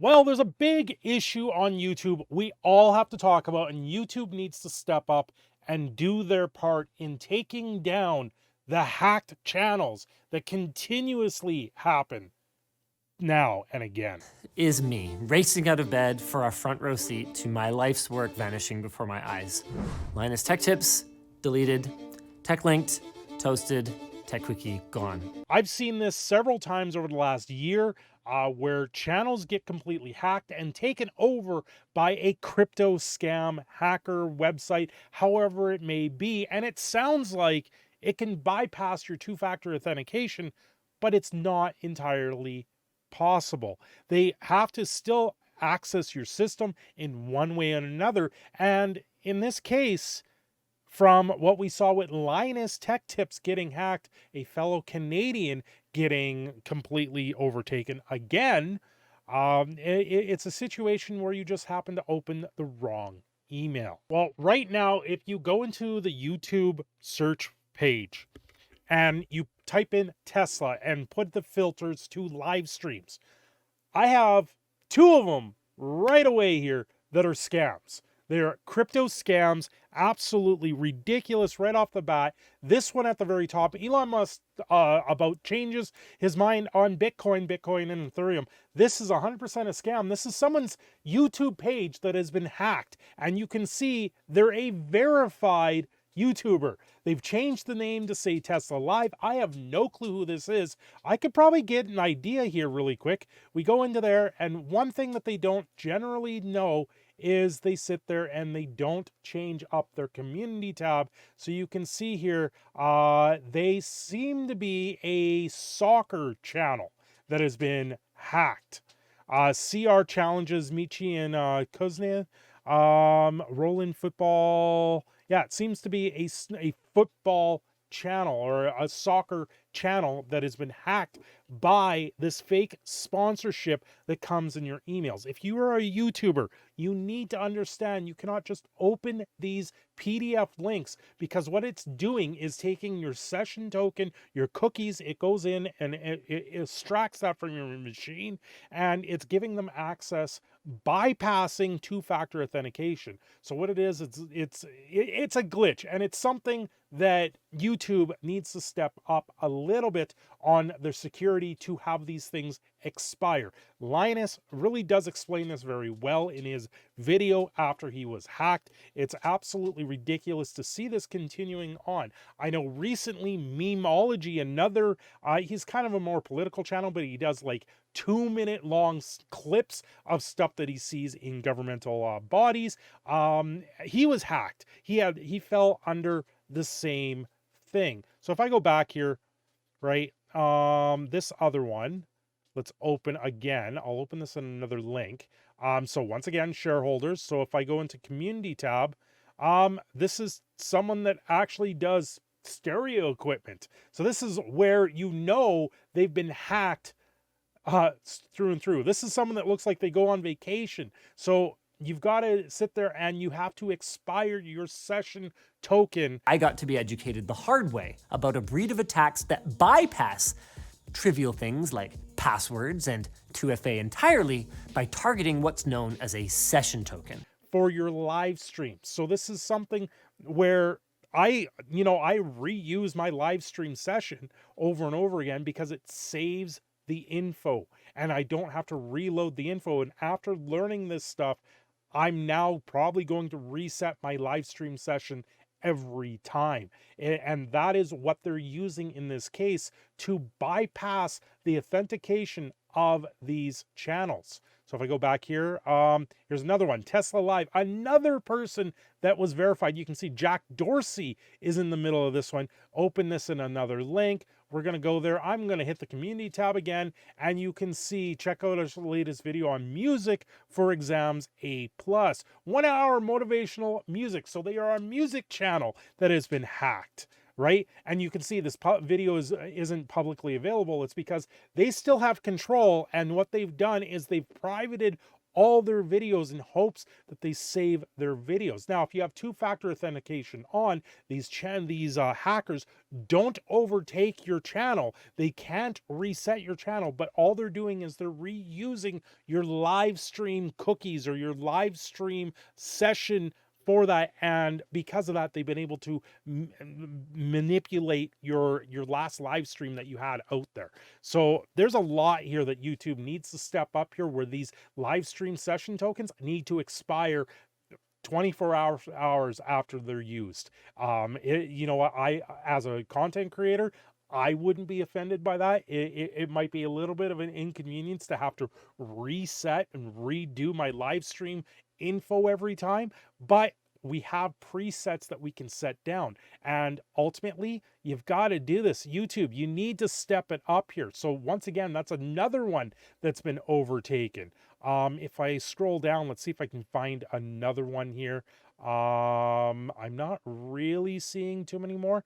Well, there's a big issue on YouTube we all have to talk about, and YouTube needs to step up and do their part in taking down the hacked channels that continuously happen now and again. Is me, racing out of bed for a front row seat to my life's work vanishing before my eyes. Linus Tech Tips, deleted. Tech Linked, toasted. Tech Quickie, gone. I've seen this several times over the last year where channels get completely hacked and taken over by a crypto scam hacker website, however it may be. And it sounds like it can bypass your two-factor authentication, but it's not entirely possible. They have to still access your system in one way or another. And in this case, from what we saw with Linus Tech Tips getting hacked, a fellow Canadian getting completely overtaken again, it's a situation where you just happen to open the wrong email. Well, right now, if you go into the YouTube search page and you type in Tesla and put the filters to live streams, I have two of them right away here that are scams. They're crypto scams, absolutely ridiculous right off the bat. This one at the very top, Elon Musk about changes his mind on Bitcoin and Ethereum. This is 100% a scam. This is someone's YouTube page that has been hacked, and you can see they're a verified YouTuber. They've changed the name to say Tesla Live. I have no clue who this is. I could probably get an idea here really quick. We go into there, and one thing that they don't generally know is they sit there and they don't change up their community tab. So you can see here, they seem to be a soccer channel that has been hacked. CR Challenges, Michi and Kuznia, Roland Football. Yeah, it seems to be a football channel or a soccer channel that has been hacked by this fake sponsorship that comes in your emails. If you are a YouTuber, you need to understand you cannot just open these PDF links, because what it's doing is taking your session token, your cookies, it goes in and it extracts that from your machine, and it's giving them access bypassing two-factor authentication. So what it is, it's a glitch, and it's something that YouTube needs to step up a little bit on their security to have these things expire. Linus really does explain this very well in his video after he was hacked. It's absolutely ridiculous to see this continuing on. I know recently Memeology, another, he's kind of a more political channel, but he does like 2-minute long clips of stuff that he sees in governmental bodies. He was hacked. He fell under the same thing. So if I go back here, right, this other one, let's open again. I'll open this in another link. So once again, shareholders. So if I go into community tab, this is someone that actually does stereo equipment. So this is where you know they've been hacked through and through. This is someone that looks like they go on vacation. So you've got to sit there and you have to expire your session token. I got to be educated the hard way about a breed of attacks that bypass trivial things like passwords and 2FA entirely by targeting what's known as a session token for your live streams. So this is something where I reuse my live stream session over and over again because it saves the info and I don't have to reload the info. And after learning this stuff, I'm now probably going to reset my live stream session every time. And that is what they're using in this case to bypass the authentication of these channels. So if I go back here, here's another one, Tesla Live, another person that was verified. You can see Jack Dorsey is in the middle of this one. Open this in another link. We're going to go there. I'm going to hit the community tab again, and you can see, check out our latest video on music for exams A+. 1 hour motivational music. So they are a music channel that has been hacked, right? And you can see this video isn't publicly available. It's because they still have control, and what they've done is they've privated all their videos in hopes that they save their videos. Now, if you have two-factor authentication on, these hackers don't overtake your channel. They can't reset your channel, but all they're doing is they're reusing your live stream cookies or your live stream session for that, and because of that, they've been able to manipulate your last live stream that you had out there. So there's a lot here that YouTube needs to step up here, where these live stream session tokens need to expire 24 hours after they're used. You know what, I, as a content creator, I wouldn't be offended by that. It might be a little bit of an inconvenience to have to reset and redo my live stream info every time, but we have presets that we can set down, and ultimately you've got to do this. YouTube, you need to step it up here. So once again, that's another one that's been overtaken. If I scroll down, let's see if I can find another one here. I'm not really seeing too many more.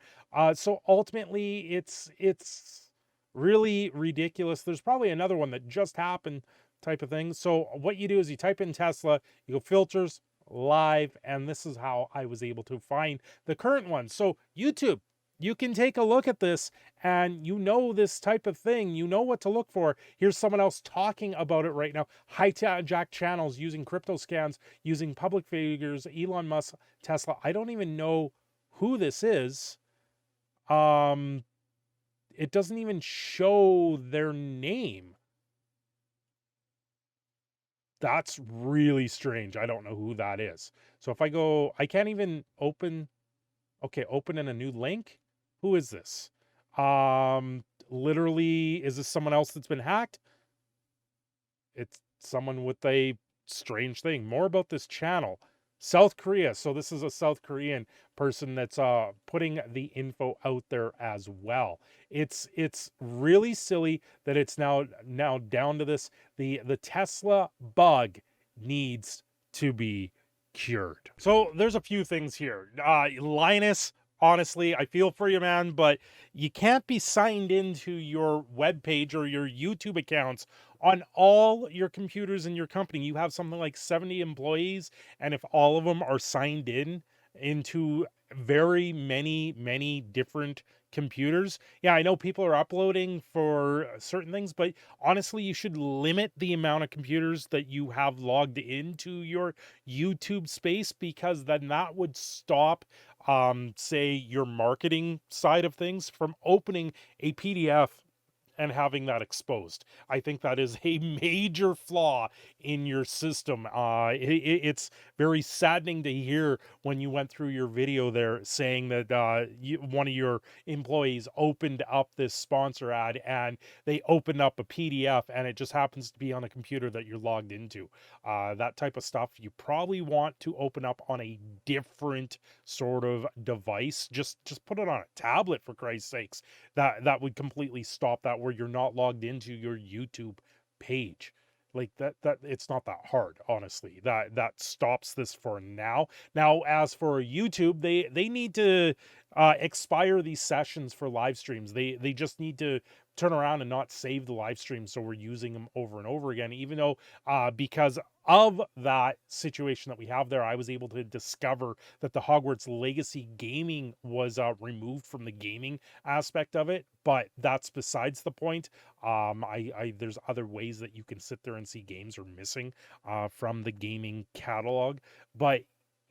So ultimately it's really ridiculous. There's probably another one that just happened, type of thing. So what you do is you type in Tesla, you go filters, live, and this is how I was able to find the current one. So YouTube, you can take a look at this, and you know this type of thing, you know what to look for. Here's someone else talking about it right now. Hijack channels using crypto scams, using public figures, Elon Musk, Tesla. I don't even know who this is. It doesn't even show their name. That's really strange. I don't know who that is. So if I go, I can't even open. Okay, open in a new link. Who is this? Literally, is this someone else that's been hacked? It's someone with a strange thing. More about this channel. South Korea. So this is a South Korean person that's putting the info out there as well. It's really silly that it's now down to this. The Tesla bug needs to be cured. So there's a few things here. Linus, honestly, I feel for you, man, but you can't be signed into your web page or your YouTube accounts on all your computers in your company. You have something like 70 employees, and if all of them are signed in into very many different computers, yeah, I know people are uploading for certain things, but honestly, you should limit the amount of computers that you have logged into your YouTube space, because then that would stop say your marketing side of things from opening a PDF and having that exposed. I think that is a major flaw in your system. It's very saddening to hear when you went through your video there saying that one of your employees opened up this sponsor ad, and they opened up a PDF and it just happens to be on a computer that you're logged into. That type of stuff you probably want to open up on a different sort of device. Just put it on a tablet, for Christ's sakes. That would completely stop that, where you're not logged into your YouTube page. Like that it's not that hard, honestly. That stops this for now. Now, as for YouTube, they need to expire these sessions for live streams. They just need to turn around and not save the live stream, so we're using them over and over again. Even though because of that situation that we have there, I was able to discover that the Hogwarts Legacy gaming was removed from the gaming aspect of it, but that's besides the point. There's other ways that you can sit there and see games are missing from the gaming catalog, but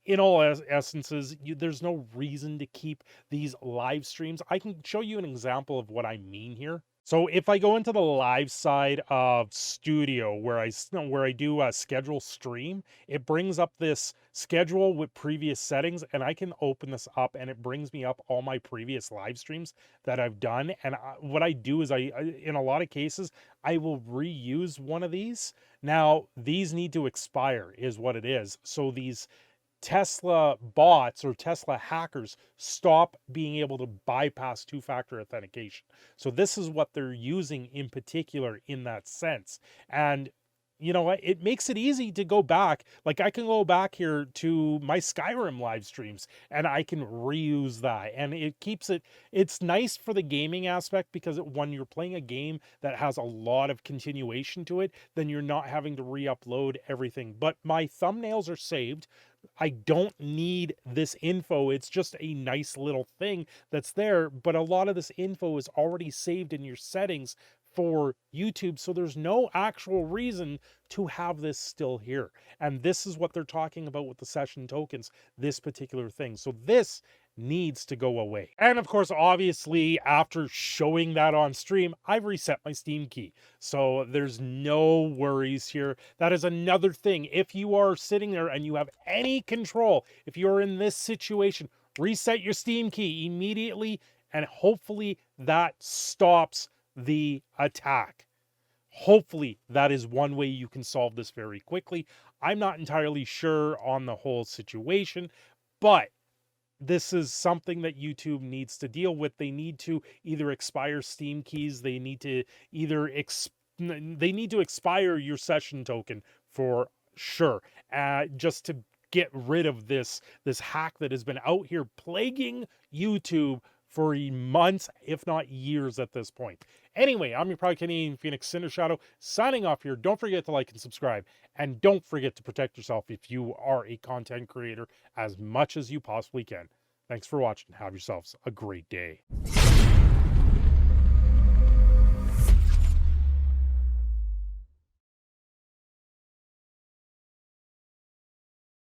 in all essences, there's no reason to keep these live streams. I can show you an example of what I mean here. So if I go into the live side of Studio, where I do a schedule stream, it brings up this schedule with previous settings, and I can open this up and it brings me up all my previous live streams that I've done. And what I do is in a lot of cases, I will reuse one of these. Now, these need to expire is what it is. So these Tesla bots or Tesla hackers stop being able to bypass two-factor authentication. So this is what they're using in particular in that sense. And you know what, it makes it easy to go back. Like I can go back here to my Skyrim live streams and I can reuse that, and it keeps it, it's nice for the gaming aspect because when you're playing a game that has a lot of continuation to it, then you're not having to re-upload everything. But my thumbnails are saved. I don't need this info. It's just a nice little thing that's there, but a lot of this info is already saved in your settings for YouTube, so there's no actual reason to have this still here. And this is what they're talking about with the session tokens, this particular thing. So this needs to go away. And of course, obviously, after showing that on stream, I've reset my Steam key. So there's no worries here. That is another thing. If you are sitting there and you have any control, if you're in this situation, reset your Steam key immediately, and hopefully that stops the attack. Hopefully that is one way you can solve this very quickly. I'm not entirely sure on the whole situation, but this is something that YouTube needs to deal with. They need to either expire Steam keys, they need to either they need to expire your session token for sure, just to get rid of this hack that has been out here plaguing YouTube for months, if not years at this point. Anyway, I'm your Proud Canadian Phoenix Cinder Shadow, signing off here. Don't forget to like and subscribe, and don't forget to protect yourself if you are a content creator as much as you possibly can. Thanks for watching. Have yourselves a great day.